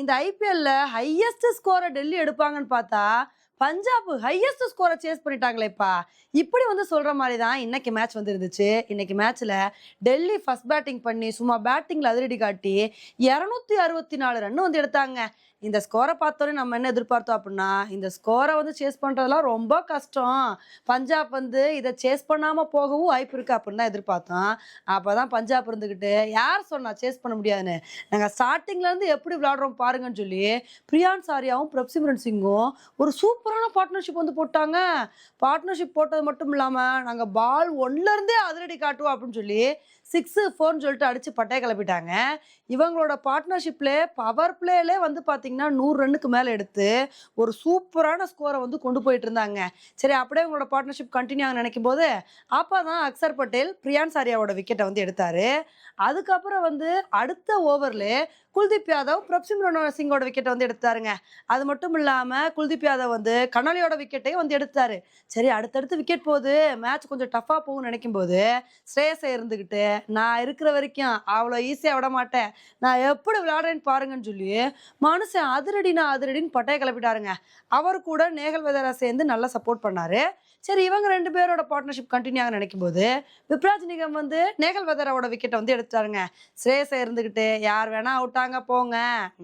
இந்த ஐபிஎல்ல ஹையஸ்ட் ஸ்கோரை டெல்லி எடுப்பாங்கன்னு பார்த்தா பஞ்சாப் ஹையஸ்ட் ஸ்கோரை சேஸ் பண்ணிட்டாங்களேப்பா. இப்படி வந்து சொல்ற மாதிரி தான் இன்னைக்கு மேட்ச் வந்து இருந்துச்சு. இன்னைக்கு மேட்ச்ல டெல்லி ஃபர்ஸ்ட் பேட்டிங் பண்ணி சும்மா பேட்டிங்ல அதிரடி காட்டி 264 ரன் வந்து எடுத்தாங்க. இந்த ஸ்கோரை பார்த்தோன்னே நம்ம என்ன எதிர்பார்த்தோம் அப்படின்னா, இந்த ஸ்கோரை வந்து சேஸ் பண்றதெல்லாம் ரொம்ப கஷ்டம். பஞ்சாப் வந்து இதை சேஸ் பண்ணாம போகவும் வாய்ப்பு இருக்கு அப்படின்னு தான் எதிர்பார்த்தோம். அப்பதான் பஞ்சாப் இருந்துகிட்டு யார் சொன்னா சேஸ் பண்ண முடியாதுன்னு, நாங்க ஸ்டார்டிங்ல இருந்து எப்படி விளையாடுறோம் பாருங்கன்னு சொல்லி பிரியான் சாரியாவும் பிரப்சிம்ரன் சிங்கும் ஒரு சூப்பரான பார்ட்னர்ஷிப் வந்து போட்டாங்க. பார்ட்னர்ஷிப் போட்டது மட்டும் இல்லாம நாங்க பால் ஒன்ல இருந்தே அதிரடி காட்டுவோம் அப்படின்னு சொல்லி 6-4ன்னு சொல்லிட்டு அடிச்சு பட்டைய கிளப்பிட்டாங்க. இவங்களோட பார்ட்னர்ஷிப்ல பவர் பிளேலே வந்து பாத்தீங்கன்னா 100 ரன்னுக்கு மேல எடுத்து ஒரு சூப்பரான ஸ்கோரை வந்து கொண்டு போயிட்டு இருந்தாங்க. சரி, அப்படியே உங்களோட பார்ட்னர்ஷிப் கண்டினியூ ஆக நினைக்கும் போது அப்பதான் அக்சர் பட்டேல் பிரியான் சாரியாவோட விக்கெட்டை வந்து எடுத்தாரு. அதுக்கப்புறம் வந்து அடுத்த ஓவர்ல குல்தீப் யாதவ் பிரப்சிம்ரன் சிங்கோட விக்கெட்டை வந்து எடுத்தாருங்க. அது மட்டும் இல்லாம குல்தீப் யாதவ் வந்து கனோலியோட விக்கெட்டையும் வந்து எடுத்தாரு. சரி, அடுத்தடுத்து விக்கெட் போகுது, மேட்ச் கொஞ்சம் டஃபா போகும்னு நினைக்கும் போது ஸ்ரேயஸை இருந்துகிட்டு நான் இருக்கிற வரைக்கும் அவ்வளோ ஈஸியா விட மாட்டேன், நான் எப்படி விளையாடுறேன்னு பாருங்கன்னு சொல்லி மனுஷன் அதிரடினா அதிரடின்னு பட்டைய கிளப்பிட்டாருங்க. அவர் கூட நேகல் வெதரா சேர்ந்து நல்லா சப்போர்ட் பண்ணாரு. சரி, இவங்க 2 பேரோட பார்ட்னர்ஷிப் கண்டினியூ ஆக நினைக்கும் போது விப்ராஜ் நிகம் வந்து நேகல் வெதராவோட விக்கெட்டை வந்து எடுத்தாருங்க. ஸ்ரேயஸை இருந்துகிட்டு யார் வேணா அவுட்டாங்க போங்க,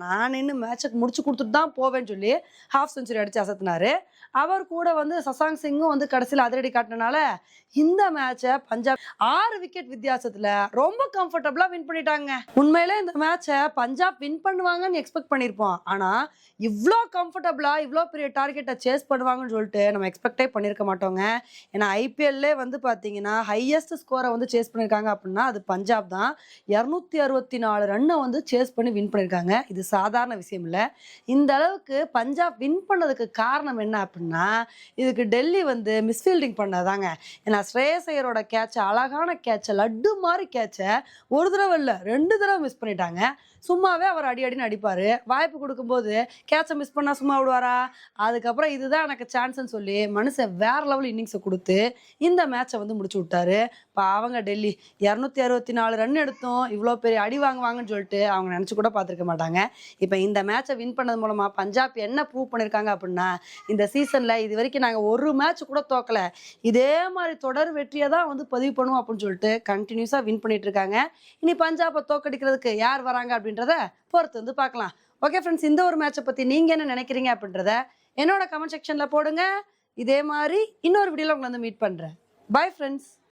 நான் இன்னும் மேட்சுக்கு முடிச்சு கொடுத்துட்டு தான் போவேன்னு சொல்லி ஹாஃப் செஞ்சுரி அடிச்சு அசத்தினாரு. அவர் கூட வந்து சசாங் சிங்கும் வந்து கடைசியில் அதிரடி காட்டினால இந்த மேட்சை பஞ்சாப் 6 விக்கெட் வித்தியாசத்துல ரொம்ப கம்ஃபர்டபுளா வின் பண்ணிட்டாங்க. உண்மையிலே இந்த மேட்சை பஞ்சாப் வின் பண்ணுவாங்கன்னு எக்ஸ்பெக்ட் பண்ணியிருப்போம். ஆனா இவ்வளோ கம்ஃபர்டபுளா இவ்வளோ பெரிய டார்கெட்டை சேஸ் பண்ணுவாங்கன்னு சொல்லிட்டு நம்ம எக்ஸ்பெக்டே பண்ணியிருக்க மாட்டோங்க. ஏன்னா ஐபிஎல்லே வந்து பார்த்தீங்கன்னா ஹையஸ்ட் ஸ்கோரை வந்து சேஸ் பண்ணியிருக்காங்க அப்படின்னா அது பஞ்சாப் தான். 264 ரன்னை வந்து சேஸ் பண்ணி வின் பண்ணியிருக்காங்க. இது சாதாரண விஷயம் இல்லை. இந்த அளவுக்கு பஞ்சாப் வின் பண்ணதுக்கு காரணம் என்ன அப்படின்னா, இதுக்கு டெல்லி வந்து மிஸ்ஃபீல்டிங் பண்ணதாங்க. ஏன்னா ஸ்ரேயஸ் ஐயரோட கேட்சை, அழகான கேட்சை, லட்டு மாதிரி கேட்சை ஒரு தடவை இல்லை 2 தடவை மிஸ் பண்ணிட்டாங்க. சும்மாவே அவர் அடி அடின்னு அடிப்பார். வாய்ப்பு கொடுக்கும்போது கேட்சை மிஸ் பண்ணால் சும்மா விடுவாரா? அதுக்கப்புறம் இதுதான் எனக்கு சான்ஸ்ன்னு சொல்லி மனுஷன் வேற லெவல் இன்னிங்ஸை கொடுத்து இந்த மேட்சை வந்து முடிச்சு விட்டாரு. இப்போ அவங்க டெல்லி 264 ரன் எடுத்தோம் இவ்வளோ பெரிய அடி வாங்குவாங்கன்னு சொல்லிட்டு அவங்க நினச்சி கூட பார்த்துருக்க மாட்டாங்க. இப்போ இந்த மேட்சை வின் பண்ணது மூலமாக பஞ்சாப் என்ன ப்ரூவ் பண்ணியிருக்காங்க அப்படின்னா, இந்த சீசனில் இது வரைக்கும் நாங்கள் ஒரு மேட்ச் கூட தோக்கலை, இதே மாதிரி தொடர் வெற்றியை தான் வந்து பதிவு பண்ணுவோம் அப்படின்னு சொல்லிட்டு கண்டினியூஸாக வின் பண்ணிட்டு இருக்காங்க. இனி பஞ்சாபை தோக்கடிக்கிறதுக்கு யார் வராங்க அப்படின்றத பொறுத்து வந்து பார்க்கலாம். ஓகே ஃப்ரெண்ட்ஸ், இந்த ஒரு மேட்சை பற்றி நீங்கள் என்ன நினைக்கிறீங்க அப்படின்றத என்னோட கமெண்ட் செக்ஷனில் போடுங்க. இதே மாதிரி இன்னொரு வீடியோவில் உங்களை வந்து மீட் பண்ணுறேன். Bye friends.